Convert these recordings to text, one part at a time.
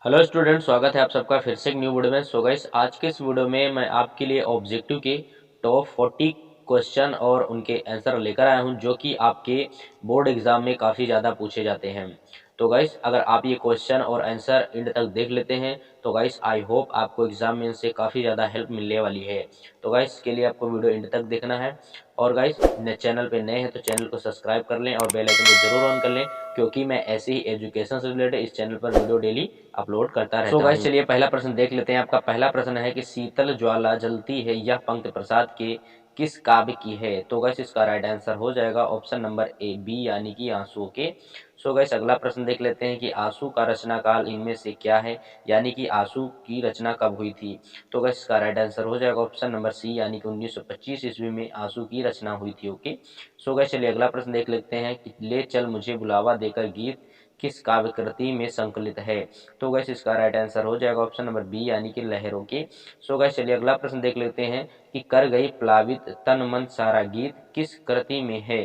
Hello student, स्वागत है आप सबका फिर से एक न्यू वीडियो में। सो गाइस, आज के इस वीडियो में मैं आपके लिए ऑब्जेक्टिव के टॉप 40 क्वेश्चन और उनके आंसर लेकर आया हूं, जो कि आपके बोर्ड एग्जाम में काफ़ी ज़्यादा पूछे जाते हैं। तो गाइस, अगर आप ये क्वेश्चन और आंसर एंड तक देख लेते हैं तो गाइस आई होप आपको एग्जाम में इनसे काफ़ी ज़्यादा हेल्प मिलने वाली है। तो गाइस, इसके लिए आपको वीडियो एंड तक देखना है। और गाइस, चैनल पे नए हैं तो चैनल को सब्सक्राइब कर लें और बेल आइकन को जरूर ऑन कर लें, क्योंकि मैं ऐसे ही एजुकेशन से रिलेटेड इस चैनल पर वीडियो डेली अपलोड करता रहता हूं। गाइस, चलिए पहला प्रश्न देख लेते हैं। आपका पहला प्रश्न है कि शीतल ज्वाला जलती है यह पंक्ति प्रसाद के किस काव्य की है? तो गाइस, इसका राइट आंसर हो जाएगा ऑप्शन नंबर ए बी, यानी कि आंसुओं के। सो गाइस, अगला प्रश्न देख लेते हैं कि आंसू का रचना काल इनमें से क्या है, यानी कि आंसू की रचना कब हुई थी? तो गाइस, इसका राइट आंसर हो जाएगा ऑप्शन नंबर सी, यानी कि 1925 ईस्वी में आंसू की रचना हुई थी। ओके। सो गाइस, चलिए अगला प्रश्न देख लेते हैं कि ले चल मुझे बुलावा देकर गीत किस काव्य कृति में संकलित है? तो गाइस, इसका राइट आंसर हो जाएगा ऑप्शन नंबर बी, यानी कि लहरों के। सो गाइस, चलिए अगला प्रश्न देख लेते हैं कि कर गई प्लावित तन मन सारा गीत किस कृति में है?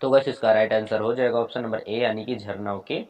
तो गाइस, इसका राइट आंसर हो जाएगा ऑप्शन नंबर ए, यानी कि झरनाओं के।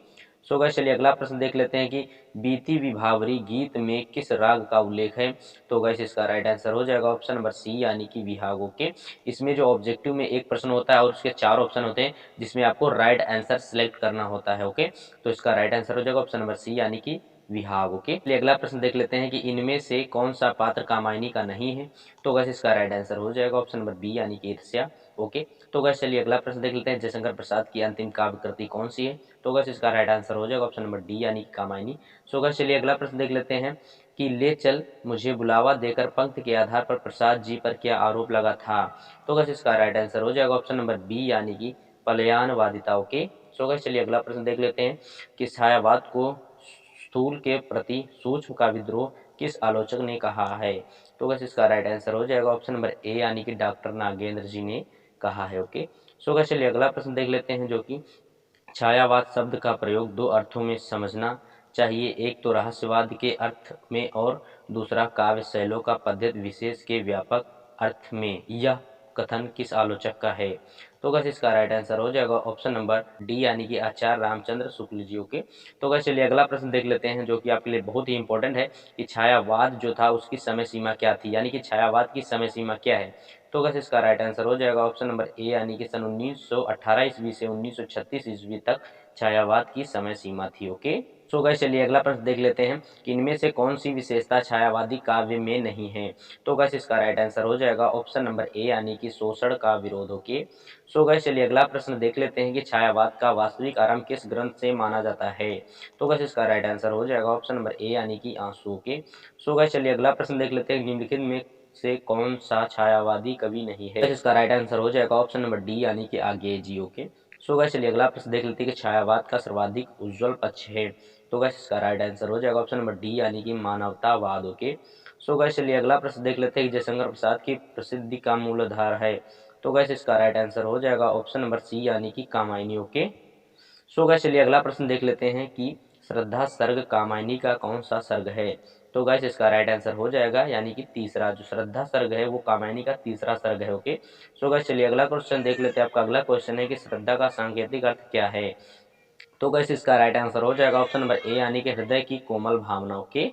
सो गाइस, चलिए अगला प्रश्न देख लेते हैं कि बीती विभावरी गीत में किस राग का उल्लेख है? तो गाइस, इसका राइट आंसर हो जाएगा ऑप्शन नंबर सी, यानी कि विभागों के। इसमें जो ऑब्जेक्टिव में एक प्रश्न होता है और उसके चार ऑप्शन होते हैं, जिसमें आपको राइट आंसर सिलेक्ट करना होता है। ओके, तो इसका राइट आंसर हो जाएगा ऑप्शन नंबर सी, यानी कि विभाग। ओके, चलिए अगला प्रश्न देख लेते हैं कि इनमें से कौन सा पात्र कामायनी का नहीं है? तो गाइस, इसका राइट आंसर हो जाएगा ऑप्शन नंबर बी, यानी कि ईर्ष्या। ओके, तो गाइस, चलिए अगला प्रश्न देख लेते हैं जयशंकर प्रसाद की अंतिम काव्य कृति कौन सी है? तो गाइस, इसका राइट आंसर हो जाएगा ऑप्शन नंबर डी, यानी कि कामायनी। सो गाइस, चलिए अगला प्रश्न देख लेते हैं कि ले चल मुझे बुलावा देकर पंक्ति के आधार पर प्रसाद जी पर क्या आरोप लगा था? तो गाइस, इसका राइट आंसर हो जाएगा ऑप्शन नंबर बी, यानी कि पलायनवादिता। ओके। सो गाइस, चलिए अगला प्रश्न देख लेते हैं कि छायावाद को स्थूल के प्रति सूक्ष्म का विद्रोह किस आलोचक ने कहा है? तो गाइस, इसका राइट आंसर हो जाएगा ऑप्शन नंबर ए, यानी कि डॉक्टर नागेंद्र जी ने कहा है। ओके। सो गाइस, चलिए अगला प्रश्न देख लेते हैं, जो कि छायावाद शब्द का प्रयोग दो अर्थों में समझना चाहिए। एक तो रहस्यवाद के अर्थ में और दूसरा काव्य शैलों का पद्धति विशेष के व्यापक अर्थ में। यह कथन किस आलोचक का है? तो गाइस, इसका राइट आंसर हो जाएगा ऑप्शन नंबर डी, यानी कि आचार्य रामचंद्र शुक्ल जी। के। तो गाइस, चलिए अगला प्रश्न देख लेते हैं, जो कि आपके लिए बहुत ही इंपॉर्टेंट है कि छायावाद जो था उसकी समय सीमा क्या थी, यानी कि छायावाद की समय सीमा क्या है? तो गाइस, इसका राइट आंसर हो जाएगा ऑप्शन नंबर ए, यानी कि सन 1918 ईस्वी से 1936 ईस्वी तक छायावाद की समय सीमा थी। ओके। सो गाइस, चलिए अगला प्रश्न देख लेते हैं कि इनमें से कौन सी विशेषता छायावादी काव्य में नहीं है? तो गाइस, इसका राइट आंसर हो जाएगा ऑप्शन नंबर ए, यानी कि शोषण का विरोध। ओके। सो गाइस, चलिए अगला प्रश्न देख लेते हैं कि छायावाद का वास्तविक आरंभ किस ग्रंथ से माना जाता है? तो गाइस, इसका राइट आंसर हो जाएगा ऑप्शन नंबर ए, यानी कि आंसू। के। सो गाइस, चलिए अगला प्रश्न देख लेते हैं निम्नलिखित में से कौन सा छायावादी कवि नहीं है? इसका राइट आंसर हो जाएगा ऑप्शन नंबर डी, यानी कि आगे जी। ओके। सो गाइस, चलिए अगला प्रश्न देख लेते हैं कि छायावाद का सर्वाधिक उज्जवल पक्ष है। तो गाइस, इसका राइट आंसर हो जाएगा ऑप्शन नंबर डी, यानी कि मानवतावाद। ओके। सो गाइस, चलिए अगला प्रश्न देख लेते हैं कि जयशंकर प्रसाद की प्रसिद्धि का मूलाधार है। तो गाइस, इसका राइट आंसर हो जाएगा ऑप्शन नंबर सी, यानी कि कामायनी। ओके। सो गाइस, चलिए अगला प्रश्न देख लेते हैं कि श्रद्धा सर्ग कामायनी का कौन सा सर्ग है? तो गाइस, इसका राइट आंसर हो जाएगा, यानी कि तीसरा। जो श्रद्धा सर्ग है वो कामायनी का तीसरा सर्ग है। ओके। सो गाइस, चलिए अगला क्वेश्चन देख लेते हैं। आपका अगला क्वेश्चन है कि श्रद्धा का सांकेतिक अर्थ क्या है? तो गाइस, इसका राइट आंसर हो जाएगा ऑप्शन नंबर ए, यानी कि हृदय की कोमल भावनाओं के।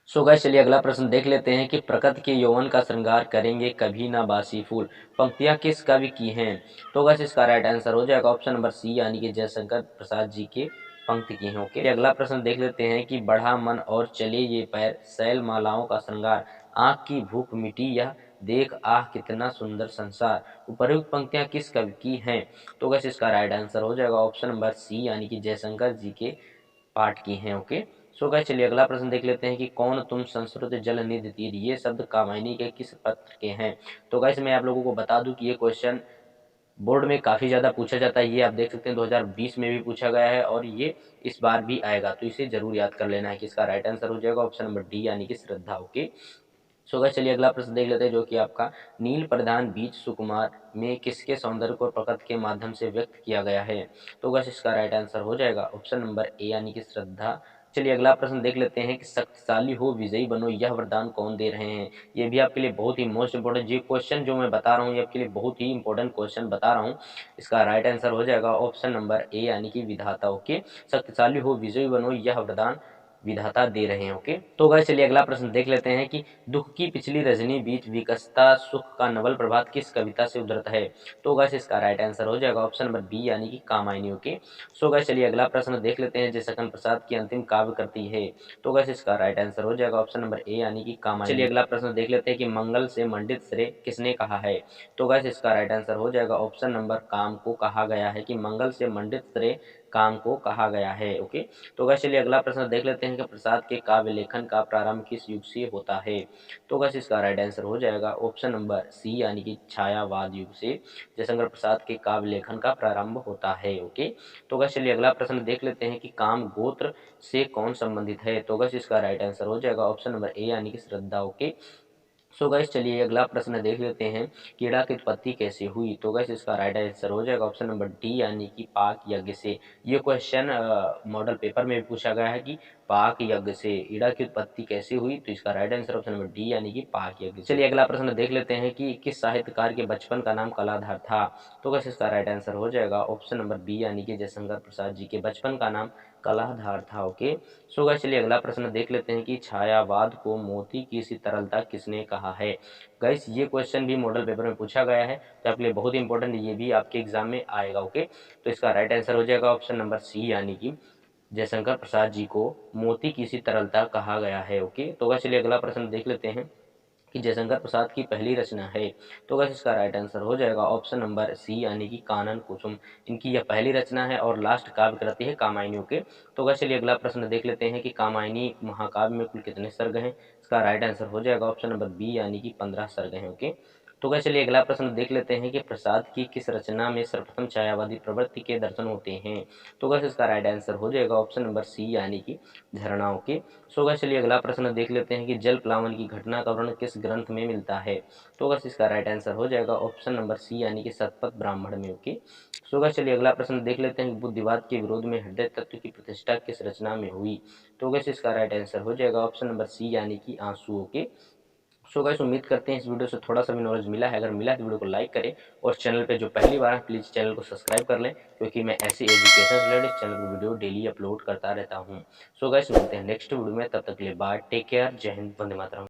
सो गाइस, चलिए अगला प्रश्न देख लेते हैं कि प्रकृति के यौवन का श्रृंगार करेंगे कभी ना बासी फूल पंक्तियां किस कवि की हैं? तो गाइस, इसका राइट आंसर हो जाएगा ऑप्शन नंबर सी, यानी कि जयशंकर प्रसाद जी के पंक्ति की हैं। ओके। अगला प्रश्न देख लेते हैं कि बढ़ा मन और चले ये पैर शैल मालाओं का श्रृंगार आंख की भूख मिटी यह देख आह कितना सुंदर संसार उपर्युक्त पंक्तियां किस कवि की हैं? तो गाइस, इसका राइट आंसर हो जाएगा ऑप्शन नंबर सी, यानी कि जयशंकर जी के पाठ की हैं। ओके। सो गाइस, चलिए अगला प्रश्न देख लेते हैं कि कौन तुम संस्कृत जल निधि तीर ये शब्द कामायनी के किस पत्र के हैं? तो गाइस, मैं आप लोगों को बता दूं कि ये क्वेश्चन बोर्ड में काफी ज्यादा पूछा जाता है। ये आप देख सकते हैं 2020 में भी पूछा गया है और ये इस बार भी आएगा, तो इसे जरूर याद कर लेना है कि इसका राइट आंसर हो जाएगा ऑप्शन नंबर डी, यानी कि श्रद्धा। ओके। सो गाइस, चलिए अगला प्रश्न देख लेते हैं, जो कि आपका नील प्रधान बीज सुकुमार में किसके सौंदर्य को प्रकृति के माध्यम से व्यक्त किया गया है? तो गाइस, इसका राइट आंसर हो जाएगा ऑप्शन नंबर ए, यानी कि श्रद्धा चलिए अगला प्रश्न देख लेते हैं कि शक्तिशाली हो विजयी बनो यह वरदान कौन दे रहे हैं। ये भी आपके लिए बहुत ही मोस्ट इंपॉर्टेंट, ये क्वेश्चन जो मैं बता रहा हूँ ये आपके लिए बहुत ही इंपॉर्टेंट क्वेश्चन बता रहा हूँ। इसका राइट आंसर हो जाएगा ऑप्शन नंबर ए यानी कि विधाता। ओके, शक्तिशाली हो विजयी बनो यह वरदान विधाता दे रहे हैं। ओके, तो गाइस चलिए अगला प्रश्न देख लेते हैं कि दुख की पिछली रजनी बीच विकसता सुख का नवल प्रभात किस कविता से उद्धृत है। तो गाइस इसका राइट आंसर हो जाएगा ऑप्शन नंबर बी यानी कि कामायनी। ओके, सो गाइस चलिए अगला प्रश्न देख लेते हैं जयशंकर प्रसाद की अंतिम काव्य कृति है। तो गाइस इसका राइट आंसर हो जाएगा ऑप्शन नंबर ए यानी कि कामायनी। चलिए अगला प्रश्न देख लेते हैं कि मंगल से मंडित श्रेय किसने कहा है। तो गाइस इसका राइट आंसर हो जाएगा ऑप्शन नंबर काम को कहा गया है कि मंगल से मंडित श्रेय काम को कहा गया है। ओके, तो गाइस चलिए अगला प्रश्न देख लेते हैं कि प्रसाद के काव्य लेखन का प्रारंभ किस युग से होता है। तो गाइस इसका राइट आंसर हो जाएगा ऑप्शन नंबर सी यानी कि छायावाद युग से जयशंकर प्रसाद के काव्य लेखन का प्रारंभ होता है। ओके, तो गाइस चलिए अगला प्रश्न देख लेते हैं कि काम गोत्र से कौन संबंधित है। तो गाइस इसका राइट आंसर हो जाएगा ऑप्शन नंबर ए यानी कि श्रद्धा। ओके, सो गाइस चलिए अगला प्रश्न देख लेते हैं कीड़ा की उत्पत्ति कैसे हुई। तो गाइस इसका राइट आंसर हो जाएगा ऑप्शन नंबर डी यानी कि पाक यज्ञ से। ये क्वेश्चन मॉडल पेपर में भी पूछा गया है कि पाक यज्ञ से ईड़ा की उत्पत्ति कैसे हुई। तो इसका right answer option number D यानी कि पाक यज्ञ। चलिए अगला प्रश्न देख लेते हैं कि किस साहित्यकार के बचपन का नाम कलाधर था। तो गाइस इसका राइट आंसर हो जाएगा ऑप्शन नंबर बी यानी कि जयशंकर प्रसाद जी के बचपन का नाम कलाधार था। ओके, सो गाइस चलिए अगला प्रश्न देख लेते हैं कि छायावाद को मोती की सी तरलता किसने कहा है। गाइस ये क्वेश्चन भी मॉडल पेपर में पूछा गया है, तो आपके लिए बहुत इंपॉर्टेंट, ये भी आपके एग्जाम में आएगा। ओके, तो इसका राइट आंसर हो जाएगा ऑप्शन नंबर सी यानी कि जयशंकर प्रसाद जी को मोती की सी तरलता कहा गया है। ओके, तो गाइस चलिए अगला प्रश्न देख लेते हैं कि जयशंकर प्रसाद की पहली रचना है। तो गाइस इसका राइट आंसर हो जाएगा ऑप्शन नंबर सी यानी कि कानन कुसुम। इनकी यह पहली रचना है और लास्ट काव्य कृति है कामायनी। ओके, तो गाइस चलिए अगला प्रश्न देख लेते हैं कि कामायनी महाकाव्य में कुल कितने सर्ग हैं। इसका राइट आंसर हो जाएगा ऑप्शन नंबर बी यानी कि 15 सर्ग हैं। ओके, तो गाइस चलिए अगला प्रश्न देख लेते हैं कि प्रसाद की किस रचना में सर्वप्रथम छायावादी प्रवृत्ति के दर्शन होते हैं। तो गाइस इसका राइट आंसर हो जाएगा ऑप्शन नंबर सी यानी कि झरनाओं के। सो गाइस चलिए अगला प्रश्न देख लेते हैं कि जल प्लावन की घटना का वर्णन किस ग्रंथ में मिलता है। तो गाइस इसका राइट आंसर हो जाएगा ऑप्शन नंबर सी यानी कि शतपथ ब्राह्मण में। ओके, सो गाइस चलिए अगला प्रश्न देख लेते हैं कि बुद्धिवाद के विरोध में हृदय तत्व की प्रतिष्ठा किस रचना में हुई। तो गाइस इसका राइट आंसर हो जाएगा ऑप्शन नंबर सी यानी कि आंसुओं के। सो गाइस उम्मीद करते हैं इस वीडियो से थोड़ा सा भी नॉलेज मिला है। अगर मिला है तो वीडियो को लाइक करें और चैनल पे जो पहली बार है प्लीज़ चैनल को सब्सक्राइब कर लें, क्योंकि मैं ऐसी एजुकेशन से रिलेटेड चैनल पर वीडियो डेली अपलोड करता रहता हूँ। सो गाइस मिलते हैं नेक्स्ट वीडियो में, तब तक के लिए बाय, टेक केयर, जय हिंद, वंदे मातरम।